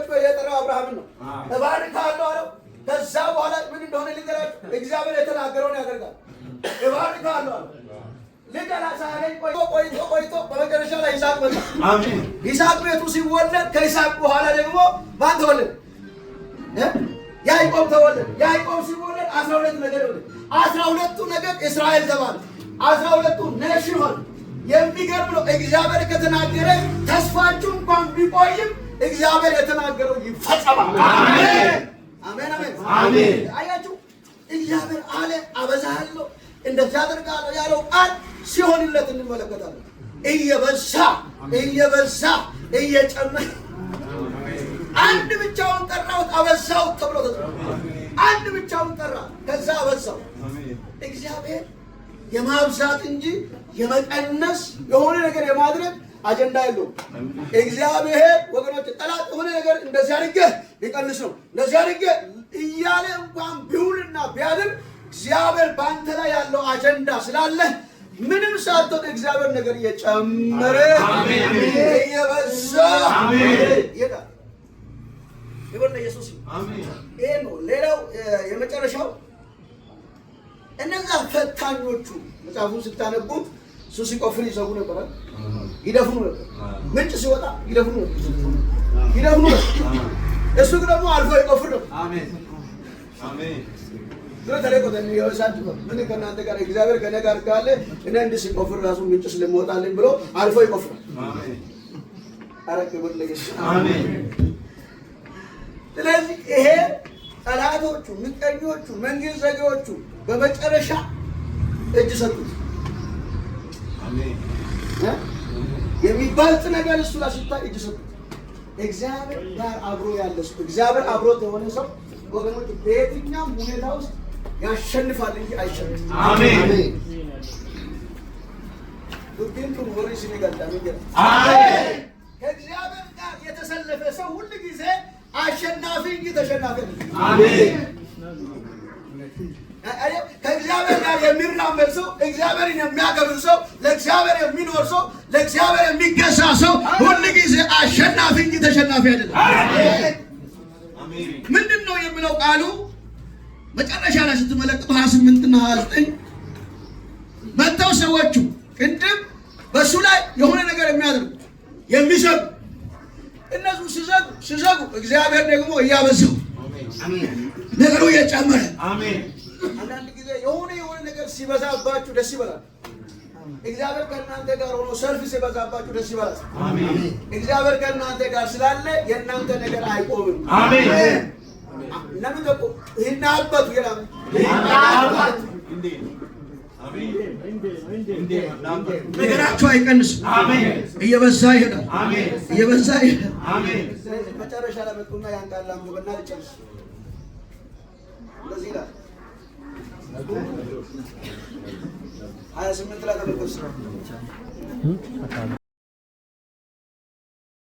እኮ የጠራው አብርሃምን ነው። እባርካለሁ አለው። ከዛ በኋላ ምን እንደሆነ ልንገራችሁ። እግዚአብሔር የተናገረውን ያደርጋል። እባርካለሁ አለው። ልጅ አላሳለኝ ቆይቶ በመጨረሻ ላይ ይስሐቅ መጣ። አሜን። ይስሐቅ ቤቱ ሲወለድ ከይስሐቅ በኋላ ደግሞ ማን ተወለደ? ያዕቆብ ተወለደ። ያዕቆብ ሲወለድ 12 ነገድ ወለደ። 12ቱ ነገድ እስራኤል ተባለ። 12ቱ ኔሽን ሆነ። የሚገርም ነው። እግዚአብሔር ከተናገረ ተስፋችሁ እንኳን ቢቆይም እግዚአብሔር የተናገረው ይፈጸማል። አሜን አሜን አሜን አሜን። አያችሁ እግዚአብሔር አለ አበዛሃለሁ እንደዚህ አደርጋለሁ ያለው ቃል ሲሆንለት እንመለከታለን። እየበዛ እየጨመረ አንድ ብቻውን ጠራሁት አበዛሁት ተብሎ ተጽፏል። አንድ ብቻውን ጠራ ከዛ አበዛው። እግዚአብሔር የማብዛት እንጂ የመቀነስ የሆነ ነገር የማድረግ አጀንዳ የለውም። እግዚአብሔር ወገኖች ጠላት የሆነ ነገር እንደዚህ አድርገህ ሊቀንስ ነው እንደዚህ አድርገህ እያለ እንኳን ቢውልና ቢያድር እግዚአብሔር በአንተ ላይ ያለው አጀንዳ ስላለ ምንም ሳትወጥ እግዚአብሔር ነገር እየጨመረ እየበዛ ይሄዳል። ይሁን ኢየሱስ አሜን። ይሄ ነው። ሌላው የመጨረሻው እነዛ ፈታኞቹ መጽሐፉን ስታነቡት እሱ ሲቆፍር ይዘጉ ነበር፣ ይደፍኑ ነበር። ምንጭ ሲወጣ ይደፍኑ ነበር። እሱ ደግሞ አልፎ ይቆፍር ነበር። አሜን አሜን። ስለተለቆተን የወሳት ምን ከናንተ ጋር እግዚአብሔር ከኔ ጋር ካለ እኔ እንዲህ ሲቆፍር ራሱ ምንጭ ስለሚወጣልኝ ብሎ አልፎ ይቆፍራል። አሜን። አረክ በለገሽ አሜን። ስለዚህ ይሄ ጠላቶቹ፣ ምቀኞቹ፣ መንግስት ዘጌዎቹ በመጨረሻ እጅ ሰጡት። አሜን። የሚባልጥ ነገር እሱ ላይ ሲታይ እጅ ሰጡት። እግዚአብሔር ጋር አብሮ ያለ ሰው፣ እግዚአብሔር አብሮት የሆነ ሰው ወገኖች በየትኛውም ሁኔታ ውስጥ ያሸንፋል እንጂ አይሸነፍም። አሜን። ዱብንቱ ወሪስ ይገጣል እንጂ አሜን። ከእግዚአብሔር ጋር የተሰለፈ ሰው ሁሉ ጊዜ አሸናፊ እንጂ ተሸናፊ አይደለም። አሜን። ከእግዚአብሔር ጋር የሚራመድ ሰው፣ እግዚአብሔርን የሚያከብር ሰው፣ ለእግዚአብሔር የሚኖር ሰው፣ ለእግዚአብሔር የሚገዛ ሰው ሁሉ ጊዜ አሸናፊ እንጂ ተሸናፊ አይደለም። አሜን። ምንድን ነው የሚለው ቃሉ? መጨረሻ ላይ ስትመለከቱ 28 እና 29 መጥተው ሰዎቹ ቅድም በእሱ ላይ የሆነ ነገር የሚያደርጉ የሚሰሩ እነሱ ሲዘጉ እግዚአብሔር ደግሞ እያበዛው ነገሩ እየጨመረ። አሜን። አንዳንድ ጊዜ የሆነ ነገር ሲበዛባችሁ ደስ ይበላል። እግዚአብሔር ከእናንተ ጋር ሆኖ ሰልፍ ሲበዛባችሁ ደስ ይበላል። አሜን። እግዚአብሔር ከእናንተ ጋር ስላለ የእናንተ ነገር አይቆምም። አሜን። ነምተቆ ይናበቱ ይላል ይናበቱ ነገራችሁ አይቀንስም። አሜን። እየበዛ ይሄዳል። አሜን። እየበዛ ይሄዳል። አሜን። መጨረሻ ላይ መጡና ያን ቃል አንብበና ልጨርስ። እንደዚህ ይላል 28 ላይ ተመልከቱ።